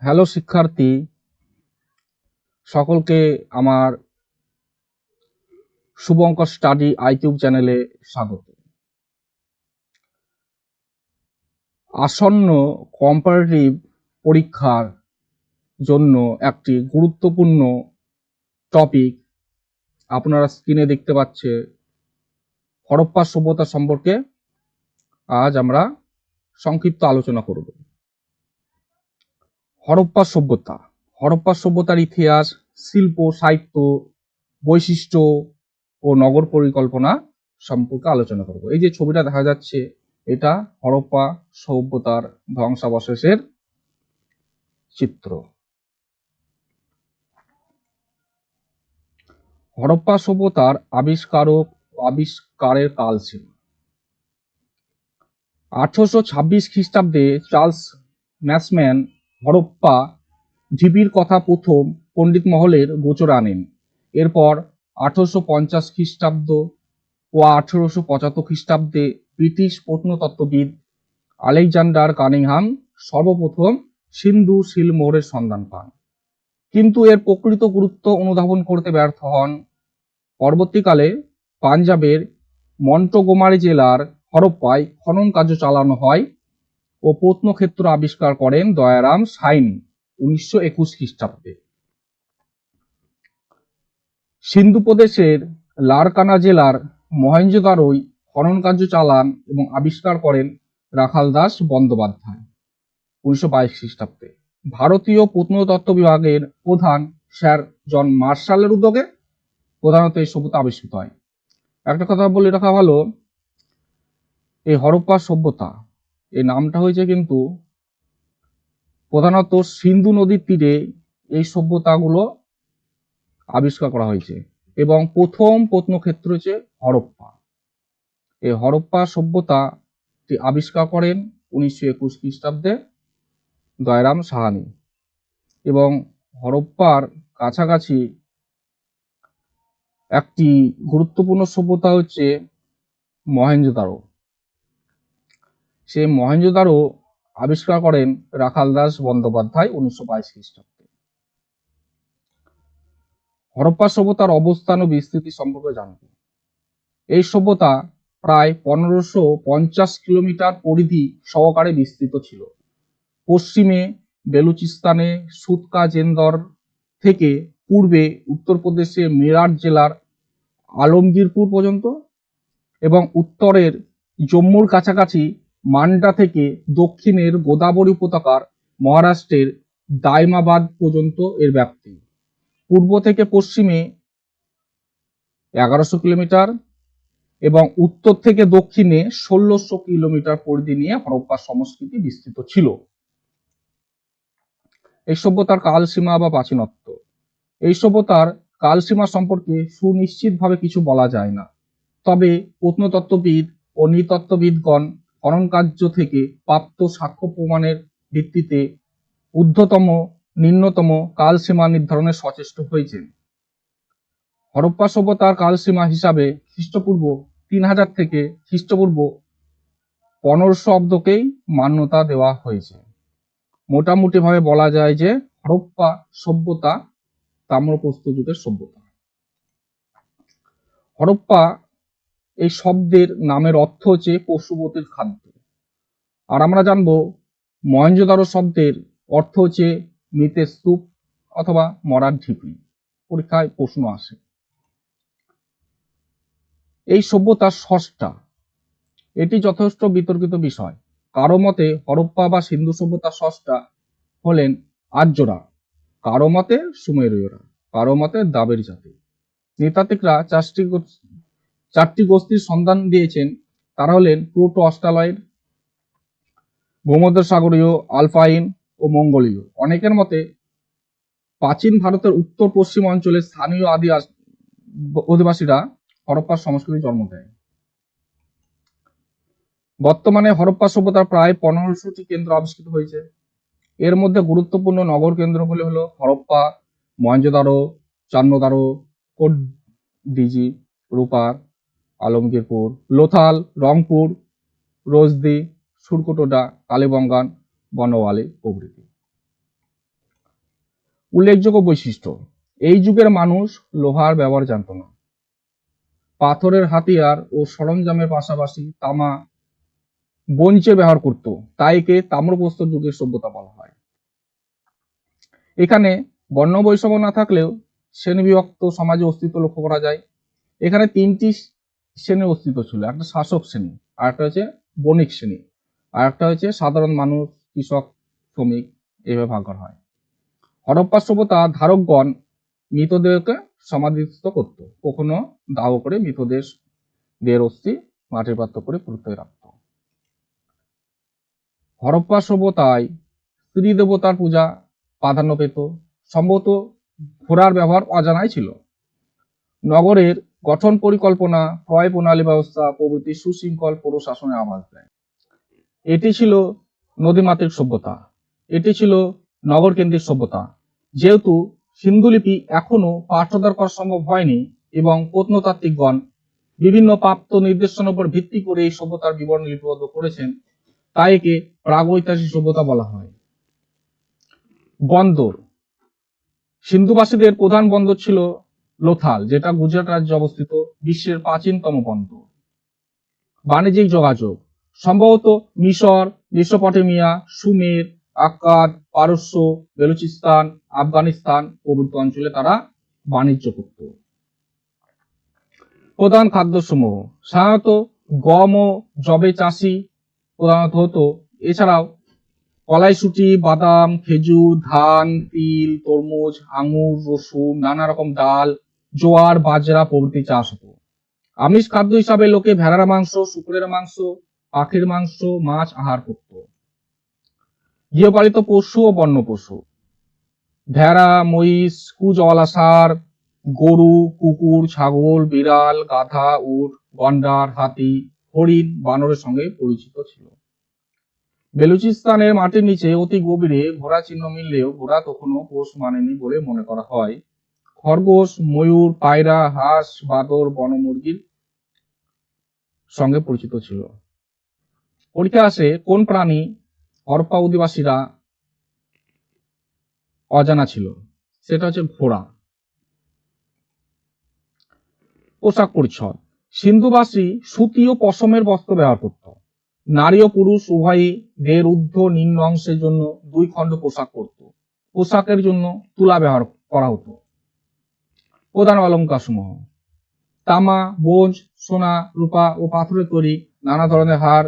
Hello শিক্ষার্থী, সকলকে আমার শুভঙ্কর স্টাডি ইউটিউব চ্যানেলে স্বাগত। আসন্ন কম্পারেটিভ পরীক্ষার জন্য একটি গুরুত্বপূর্ণ টপিক আপনারা স্ক্রিনে দেখতে পাচ্ছে হরপ্পা সভ্যতা সম্পর্কে আজ আমরা সংক্ষিপ্ত আলোচনা করব। হরপ্পা সভ্যতার ইতিহাস, শিল্প, সাহিত্য, বৈশিষ্ট্য ও নগর পরিকল্পনা সম্পর্কে আলোচনা করব। এই যে ছবিটা দেখা যাচ্ছে, এটা হরপ্পা সভ্যতার ধ্বংসাবশেষের চিত্র। হরপ্পা সভ্যতার আবিষ্কারের কাল ছিল 1826 খ্রিস্টাব্দে। চার্লস ম্যাসম্যান হরপ্পা ঢিপির কথা প্রথম পণ্ডিত মহলের গোচরে আনেন। এরপর 1850 খ্রিস্টাব্দ ও 1875 খ্রিস্টাব্দে ব্রিটিশ প্রত্নতত্ত্ববিদ আলেকজান্ডার কানিংহাম সর্বপ্রথম সিন্ধু শিলমোহরের সন্ধান পান, কিন্তু এর প্রকৃত গুরুত্ব অনুধাবন করতে ব্যর্থ হন। পরবর্তীকালে পাঞ্জাবের মন্টগোমারি জেলার হরপ্পায় খনন কার্য চালানো হয় ও প্রত্নক্ষেত্র আবিষ্কার করেন দয়ারাম সাইনি 1921 খ্রিস্টাব্দে। সিন্ধু প্রদেশের লারকানা জেলার মহেঞ্জোদারোয় খনন কার্য চালান এবং আবিষ্কার করেন রাখাল দাস বন্দ্যোপাধ্যায় 1922 খ্রিস্টাব্দে। ভারতীয় প্রত্নতত্ত্ব বিভাগের প্রধান স্যার জন মার্শালের উদ্যোগে প্রধানত এই সভ্যতা আবিষ্কৃত হয়। একটা কথা বলে রাখা ভালো, এই হরপ্পা সভ্যতা এই নামটা হয়েছে কিন্তু প্রধানত সিন্ধু নদীর তীরে এই সভ্যতাগুলো আবিষ্কার করা হয়েছে এবং প্রথম প্রত্নক্ষেত্র হচ্ছে হরপ্পা। এই হরপ্পা সভ্যতাটি আবিষ্কার করেন 1921 খ্রিস্টাব্দে দয়ারাম সাহানি। এবং হরপ্পার কাছাকাছি একটি গুরুত্বপূর্ণ সভ্যতা হচ্ছে মহেঞ্জোদারো। সেই মহেঞ্জোদারো আবিষ্কার করেন রাখাল দাস বন্দ্যোপাধ্যায় 1922 খ্রিস্টাব্দে। হরপ্পা সভ্যতার অবস্থান ও বিস্তৃতি সম্পর্কে জানব। এই সভ্যতা প্রায় 1550 কিলোমিটার পরিধি সহকারে বিস্তৃত ছিল। পশ্চিমে বেলুচিস্তানে সুতকা জেন্দর থেকে পূর্বে উত্তরপ্রদেশের মেরাট জেলার আলমগীরপুর পর্যন্ত এবং উত্তরের জম্মুর কাছাকাছি মান্ডা থেকে দক্ষিণের গোদাবরী উপত্যকার মহারাষ্ট্রের দাইমাবাদ পর্যন্ত এর ব্যাপ্তি। পূর্ব থেকে পশ্চিমে 1100 কিলোমিটার এবং উত্তর থেকে দক্ষিণে 1600 কিলোমিটার পরিধি নিয়ে হরপ্পা সংস্কৃতি বিস্তৃত ছিল। এই সভ্যতার কালসীমা বা প্রাচীনত্ব। এই সভ্যতার কালসীমা সম্পর্কে সুনিশ্চিতভাবে কিছু বলা যায় না, তবে প্রত্নতত্ত্ববিদ ও নৃতত্ত্ববিদগণ খনন কার্য থেকে প্রাপ্ত সাক্ষ্য প্রমাণের ভিত্তিতে ঊর্ধ্বতম নিম্নতম কালসীমা নির্ধারণে সচেষ্ট হয়েছেন। হরপ্পা সভ্যতার কালসীমা হিসাবে খ্রিস্টপূর্ব 3000 থেকে খ্রিস্টপূর্ব 1500 অব্দকেই মান্যতা দেওয়া হয়েছে। মোটামুটি ভাবে বলা যায় যে হরপ্পা সভ্যতা তাম্রপ্রস্তর যুগের সভ্যতা। হরপ্পা এই শব্দের নামের অর্থ হচ্ছে পশুপতির খাদ্য। আর আমরা জানবো মহেঞ্জোদারো শব্দের অর্থ হচ্ছে মৃতের স্তূপ অথবা মরার ঢিপি। পরীক্ষায় প্রশ্ন আসে। এই সভ্যতার স্রষ্টা, এটি যথেষ্ট বিতর্কিত বিষয়। কারো মতে হরপ্পা বা সিন্ধু সভ্যতার স্রষ্টা হলেন আর্যরা, কারো মতে সুমেরীয়রা, কারো মতে দাবের জাতি। নৃতাত্ত্বিকরা চারটি গোষ্ঠীর সন্ধান দিয়েছেন। তারা হলেন প্রোটো অস্ট্রালয়েড, ভূমধ্যসাগরীয়, আলপাইন ও মঙ্গোলীয়। অনেকের মতে প্রাচীন ভারতের উত্তর পশ্চিম অঞ্চলের স্থানীয় আদি অধিবাসীরা হরপ্পার সংস্কৃতির জন্ম দেয়। বর্তমানে হরপ্পা সভ্যতার প্রায় 1500টি কেন্দ্র আবিষ্কৃত হয়েছে। এর মধ্যে গুরুত্বপূর্ণ নগর কেন্দ্রগুলি হলো হরপ্পা, মহেঞ্জোদারো, চান্নোদারো, কোটডিজি, রূপার, আলমগীরপুর, লোথাল, রংপুর, রোজদি, সুরকুটোডা, কালীবঙ্গান, বনওয়ালি প্রভৃতি। উল্লেখযোগ্য বৈশিষ্ট্য, এই যুগের মানুষ লোহার ব্যবহার জানত না। পাথরের হাতিয়ার ও সরঞ্জামের পাশাপাশি তামা, বঞ্চের ব্যবহার করত, তাই একে তাম্রপ্রস্তর যুগের সভ্যতা বলা হয়। এখানে বর্ণ বৈষম্য না থাকলেও শ্রেণীবিভক্ত সমাজে অস্তিত্ব লক্ষ্য করা যায়। এখানে তিনটি শ্রেণীর অস্তিত্ব ছিল, একটা শাসক শ্রেণী, আর একটা হচ্ছে বণিক শ্রেণী, আর একটা হচ্ছে সাধারণ মানুষ, কৃষক, শ্রমিক, এইভাবে ভাগ করা হয়। হরপ্পা সভ্যতা ধারকগণ মৃতদেহকে সমাধিস্থ করত, কখনো দাহ করে মৃতদেহের অস্থি মাটির পাত্র করে পুঁতে রাখত। হরপ্পা সভ্যতায় স্ত্রী দেবতার পূজা প্রাধান্য পেত। সম্ভবত ঘোড়ার ব্যবহার অজানাই ছিল। নগরের গঠন পরিকল্পনা, ক্রয় প্রণালী ব্যবস্থা প্রভৃতি সুশৃঙ্খল প্রশাসনের আভাস দেয়। এটি ছিল নদীমাতৃক সভ্যতা, এটি ছিল নগর কেন্দ্রিক সভ্যতা। যেহেতু সিন্ধুলিপি এখনো পাঠোদ্ধার করা সম্ভব হয়নি এবং প্রত্নতাত্ত্বিকগণ বিভিন্ন প্রাপ্ত নির্দেশনার উপর ভিত্তি করে এই সভ্যতার বিবরণ লিপিবদ্ধ করেছেন, তাই একে প্রাগৈতিহাসিক সভ্যতা বলা হয়। বন্দর, সিন্ধুবাসীদের প্রধান বন্দর ছিল লোথাল, যেটা গুজরাট রাজ্যে অবস্থিত, বিশ্বের প্রাচীনতম বন্দর। বাণিজ্যিক যোগাযোগ, সম্ভবত মিশর, মেসোপটেমিয়া, সুমের, আক্কাদ, পারস্য, বেলুচিস্তান, আফগানিস্তান প্রভৃতি অঞ্চলে তারা বাণিজ্য করত। প্রধান খাদ্যসমূহ, সাধারণত গম ও যবে চাষি প্রধানত হতো। এছাড়াও কলাইশুঁটি, বাদাম, খেজুর, ধান, তিল, তরমুজ, আঙুর, রসুন, নানা রকম ডাল, জোয়ার, বাজরা প্রভৃতি চাষ হতো। আমিষ খাদ্য হিসাবে লোকে ভেড়ার মাংস, শুকরের মাংস, পাখির মাংস, মাছ আহার করত। গৃহপালিত পশু ও বন্য পশু, ভেড়া, মহিষ, কুজওয়ালা ষাঁড়, গরু, কুকুর, ছাগল, বিড়াল, গাধা, উট, গন্ডার, হাতি, হরিণ, বানরের সঙ্গে পরিচিত ছিল। বেলুচিস্তানের মাটির নিচে অতি গভীরে ঘোড়া চিহ্ন মিললেও ঘোড়া তখনও পোষ মানেনি বলে মনে করা হয়। খরগোশ, ময়ূর, পায়রা, হাঁস, বাদর, বনমুরগির সঙ্গে পরিচিত ছিল। পরীক্ষা আসে কোন প্রাণী হরপ্পা অধিবাসীরা অজানা ছিল, সেটা হচ্ছে ঘোড়া। পোশাক পরিচ্ছদ, সিন্ধুবাসী সুতি ও পশমের বস্ত্র ব্যবহার করত। নারী ও পুরুষ উভয়ই দেহের ঊর্ধ্ব নিম্ন অংশের জন্য দুই খণ্ড পোশাক করত। পোশাকের জন্য তুলা ব্যবহার করা হতো। প্রধান অলঙ্কার সমূহ, তামা, ব্রোঞ্জ, সোনা, রূপা ও পাথরের তৈরি নানা ধরনের হার,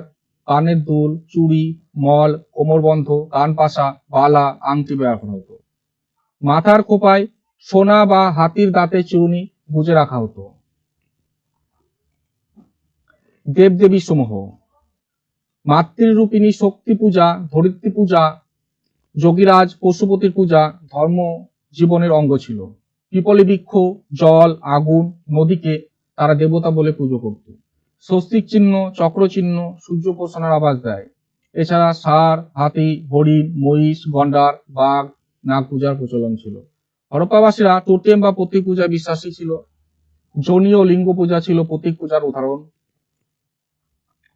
কানের দুল, চুড়ি, মল, কোমরবন্ধ, কানপাশা, বালা, আংটি ব্যবহার করা হতো। মাথার খোপায় সোনা বা হাতির দাঁতের চূর্ণি গুজে রাখা হতো। দেবদেবী সমূহ, মাতৃরূপিণী শক্তি পূজা, ধরিত্রী পূজা, যোগীরাজ, পশুপতির পূজা ধর্ম জীবনের অঙ্গ ছিল। পিপলি বৃক্ষ, জল, আগুন, নদীকে তারা দেবতা বলে পুজো করত। স্বস্তিক চিহ্ন, চক্র চিহ্ন সূর্য উপাসনার আভাস দেয়। এছাড়া ষাঁড়, হাতি, হরিণ, মহিষ, গন্ডার, বাঘ, নাগ পূজার প্রচলন ছিল। হরপ্পাবাসীরা টোটেম বা প্রতীক পূজায় বিশ্বাসী ছিল। জনি ও লিঙ্গ পূজা ছিল প্রতীক পূজার উদাহরণ।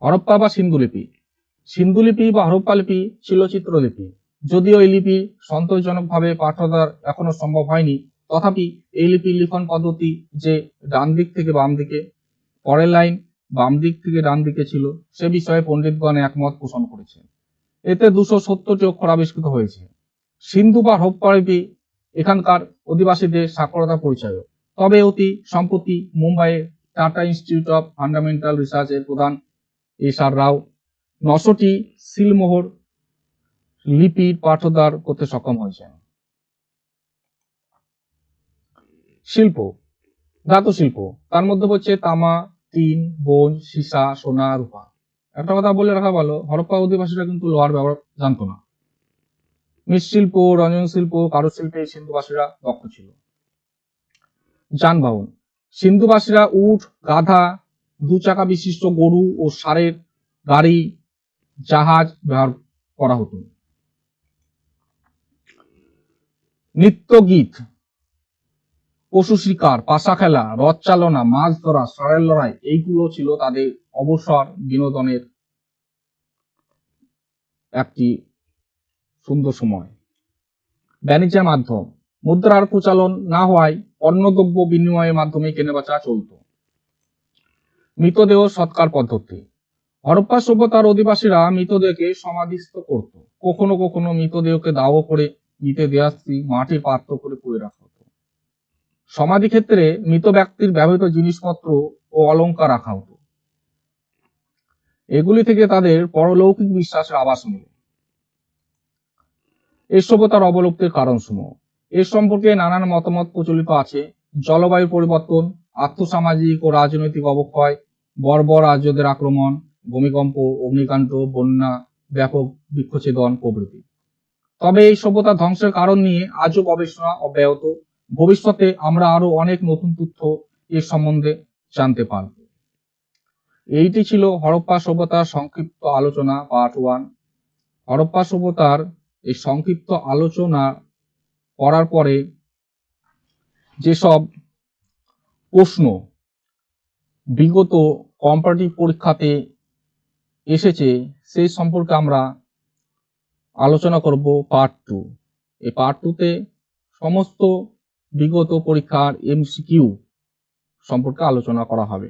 হরপ্পা বা সিন্ধুলিপি, সিন্ধুলিপি বা হরপ্পা লিপি ছিল চিত্রলিপি। যদিও এই লিপি সন্তোষজনকভাবে পাঠোদ্ধার এখনো সম্ভব হয়নি, তথাপি এই লিপির লিখন পদ্ধতি যে ডান দিক থেকে বাম দিকে, পরের লাইন বাম দিক থেকে ডান দিকে ছিল, সে বিষয়ে পণ্ডিতগণ একমত পোষণ করেছে। এতে 270টি অক্ষর আবিষ্কৃত হয়েছে। সিন্ধু বা হরপ্পা লিপি এখানকার অধিবাসীদের সাক্ষরতা পরিচয়। তবে অতি সম্প্রতি মুম্বাইয়ের tata institute of fundamental research এর প্রধান এস.আর. রাও 900টি সিলমোহর লিপির পাঠোদ্ধার করতে সক্ষম হয়েছেন। শিল্প, ধাতু শিল্প, তার মধ্যে হচ্ছে তামা, টিন, ব্রোঞ্জ, সীসা, সোনা, রূপা। একটা কথা বলে রাখা ভালো, হরপ্পা অধিবাসীরা কিন্তু লোহার ব্যবহার জানতো না। মৃৎশিল্প, রঞ্জন শিল্প, কারুশিল্পে সিন্ধুবাসীরা দক্ষ ছিল। যানবাহন, সিন্ধুবাসীরা উট, গাধা, 2 চাকা বিশিষ্ট গরু ও ষাঁড়ের গাড়ি, জাহাজ ব্যবহার করা হতো। নৃত্য, গীত, পশু শিকার, পাশা খেলা, রথ চালনা, মাছ ধরা, ষাঁড়ের লড়াই, এইগুলো ছিল তাদের অবসর বিনোদনের একটি সুন্দর সময়। বাণিজ্যের মাধ্যম, মুদ্রার প্রচলন না হওয়ায় পণ্যদ্রব্য বিনিময়ের মাধ্যমে কেনাবেচা চলত। মৃতদেহ সৎকার পদ্ধতি। হরপ্পা সভ্যতার অধিবাসীরা মৃতদেহকে সমাধিস্থ করত। কখনো কখনো মৃতদেহকে দাহ করে মৃতের দেহাস্থি মাটির পাত্র করে পুড়ে রাখা হতো। সমাধি ক্ষেত্রে মৃত ব্যক্তির ব্যবহৃত জিনিসপত্র ও অলংকার রাখা হতো। এগুলি থেকে তাদের পরলৌকিক বিশ্বাসের আভাস মিলে। এই সভ্যতার অবলুপ্তির কারণসমূহ। এর সম্পর্কে নানান মতামত প্রচলিত আছে। জলবায়ু পরিবর্তন, আর্থসামাজিক ও রাজনৈতিক অবক্ষয়, বর্বর আর্যদের আক্রমণ, ভূমিকম্প, অগ্নিকাণ্ড, বন্যা, ব্যাপক বৃক্ষছেদন প্রভৃতি। তবে এই সভ্যতা ধ্বংসের কারণ নিয়ে আজও গবেষণা অব্যাহত। ভবিষ্যতে আমরা আরো অনেক নতুন তথ্য এর সম্বন্ধে জানতে পারব। এইটি ছিল হরপ্পা সভ্যতার সংক্ষিপ্ত আলোচনা পার্ট 1। হরপ্পা সভ্যতার এই সংক্ষিপ্ত আলোচনা করার পরে যেসব প্রশ্ন বিগত কম্পারেটিভ পরীক্ষাতে এসেছে সেই সম্পর্কে আমরা আলোচনা করব পার্ট 2। এই পার্ট 2তে সমস্ত বিগত পরীক্ষার এমসিকিউ সম্পর্কে আলোচনা করা হবে।